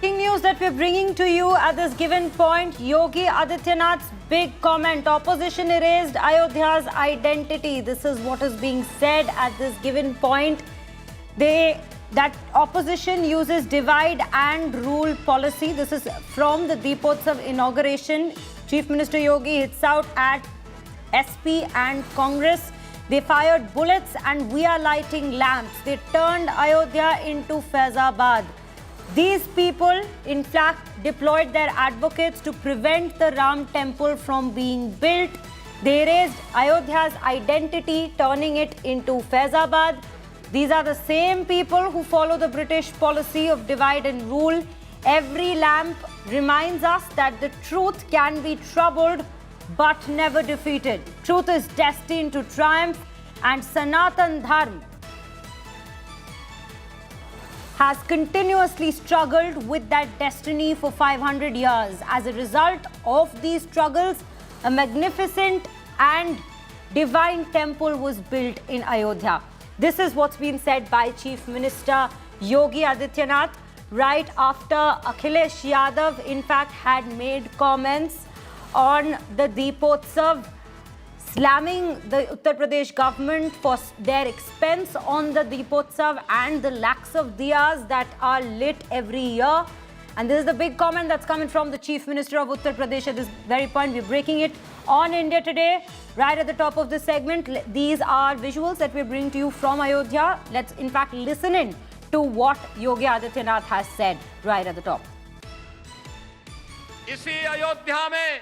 Breaking news that we're bringing to you at this given point. Yogi Adityanath's big comment. Opposition erased Ayodhya's identity. This is what is being said at this given point. That opposition uses divide and rule policy. This is from the Deepotsav inauguration. Chief Minister Yogi hits out at SP and Congress. They fired bullets and we are lighting lamps. They turned Ayodhya into Faizabad. These people, in fact, deployed their advocates to prevent the Ram temple from being built. They erased Ayodhya's identity, turning it into Faizabad. These are the same people who follow the British policy of divide and rule. Every lamp reminds us that the truth can be troubled but never defeated. Truth is destined to triumph, and Sanatan Dharma has continuously struggled with that destiny for 500 years. As a result of these struggles, a magnificent and divine temple was built in Ayodhya. This is what's been said by Chief Minister Yogi Adityanath right after Akhilesh Yadav, in fact, had made comments on the Deepotsav, slamming the Uttar Pradesh government for their expense on the Deepotsav and the lakhs of diyas that are lit every year. And this is the big comment that's coming from the Chief Minister of Uttar Pradesh at this very point. We're breaking it on India Today, right at the top of the segment. These are visuals that we're bringing to you from Ayodhya. Let's in fact listen in to what Yogi Adityanath has said right at the top. इसी अयोध्या में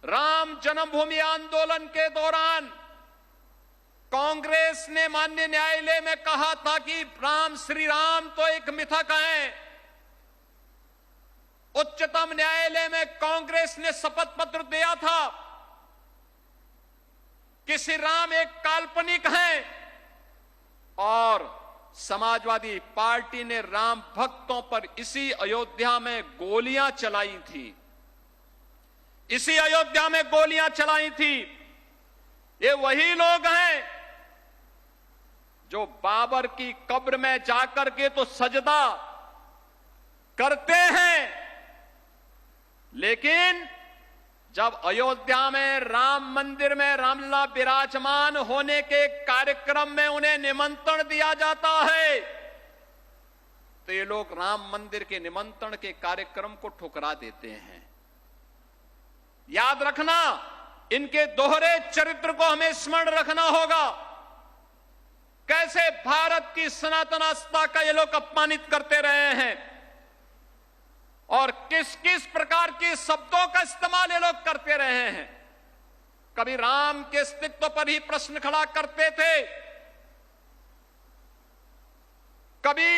राम जन्मभूमि आंदोलन के दौरान कांग्रेस ने माननीय न्यायालय में कहा था कि राम श्री राम तो एक मिथक हैं। उच्चतम न्यायालय में कांग्रेस ने शपथ पत्र दिया था कि श्री राम एक काल्पनिक हैं, और समाजवादी पार्टी ने राम भक्तों पर इसी अयोध्या में गोलियां चलाई थी। इसी अयोध्या में गोलियां चलाई थी। ये वही लोग हैं जो बाबर की कब्र में जाकर के तो सजदा करते हैं, लेकिन जब अयोध्या में राम मंदिर में रामलला विराजमान होने के कार्यक्रम में उन्हें निमंत्रण दिया जाता है, तो ये लोग राम मंदिर के निमंत्रण के कार्यक्रम को ठुकरा देते हैं। याद रखना, इनके दोहरे चरित्र को हमें स्मरण रखना होगा। कैसे भारत की सनातन आस्था का ये लोग अपमानित करते रहे हैं और किस किस प्रकार के शब्दों का इस्तेमाल ये लोग करते रहे हैं। कभी राम के अस्तित्व पर ही प्रश्न खड़ा करते थे, कभी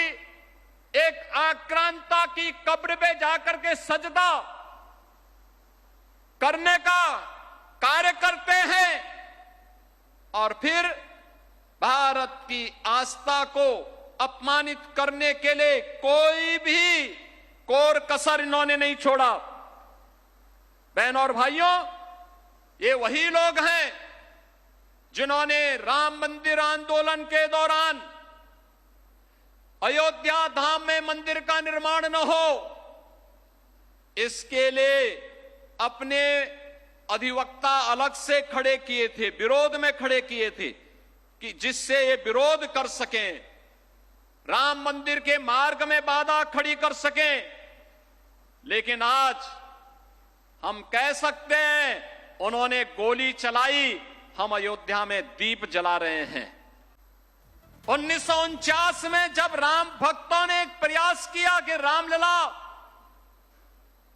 एक आक्रांता की कब्र पे जाकर के सजदा करने का कार्य करते हैं, और फिर भारत की आस्था को अपमानित करने के लिए कोई भी कोर कसर इन्होंने नहीं छोड़ा। बहनों और भाइयों, ये वही लोग हैं जिन्होंने राम मंदिर आंदोलन के दौरान अयोध्या धाम में मंदिर का निर्माण न हो, इसके लिए अपने अधिवक्ता अलग से खड़े किए थे, विरोध में खड़े किए थे कि जिससे ये विरोध कर सकें, राम मंदिर के मार्ग में बाधा खड़ी कर सकें। लेकिन आज हम कह सकते हैं उन्होंने गोली चलाई, हम अयोध्या में दीप जला रहे हैं। 1949 में जब राम भक्तों ने एक प्रयास किया कि रामलला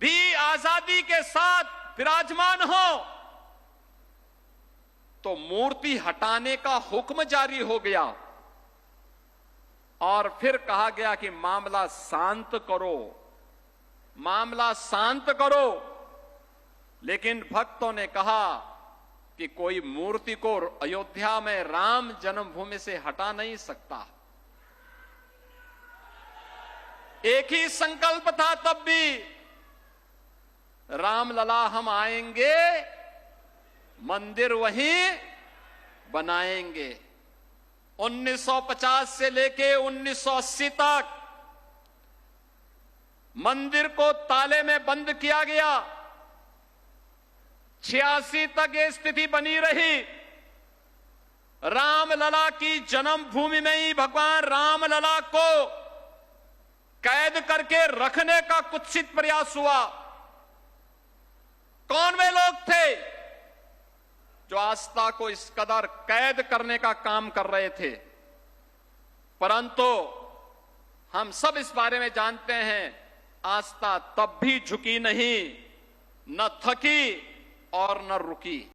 भी आजादी के साथ विराजमान हो, तो मूर्ति हटाने का हुक्म जारी हो गया और फिर कहा गया कि मामला शांत करो, मामला शांत करो। लेकिन भक्तों ने कहा कि कोई मूर्ति को अयोध्या में राम जन्मभूमि से हटा नहीं सकता। एक ही संकल्प था तब भी, रामलला हम आएंगे, मंदिर वहीं बनाएंगे। 1950 से लेके 1980 तक मंदिर को ताले में बंद किया गया। 86 तक ये स्थिति बनी रही। रामलला की जन्मभूमि में ही भगवान रामलला को कैद करके रखने का कुत्सित प्रयास हुआ। कौन वे लोग थे जो आस्था को इस कदर कैद करने का काम कर रहे थे? परंतु हम सब इस बारे में जानते हैं, आस्था तब भी झुकी नहीं, न थकी और न रुकी।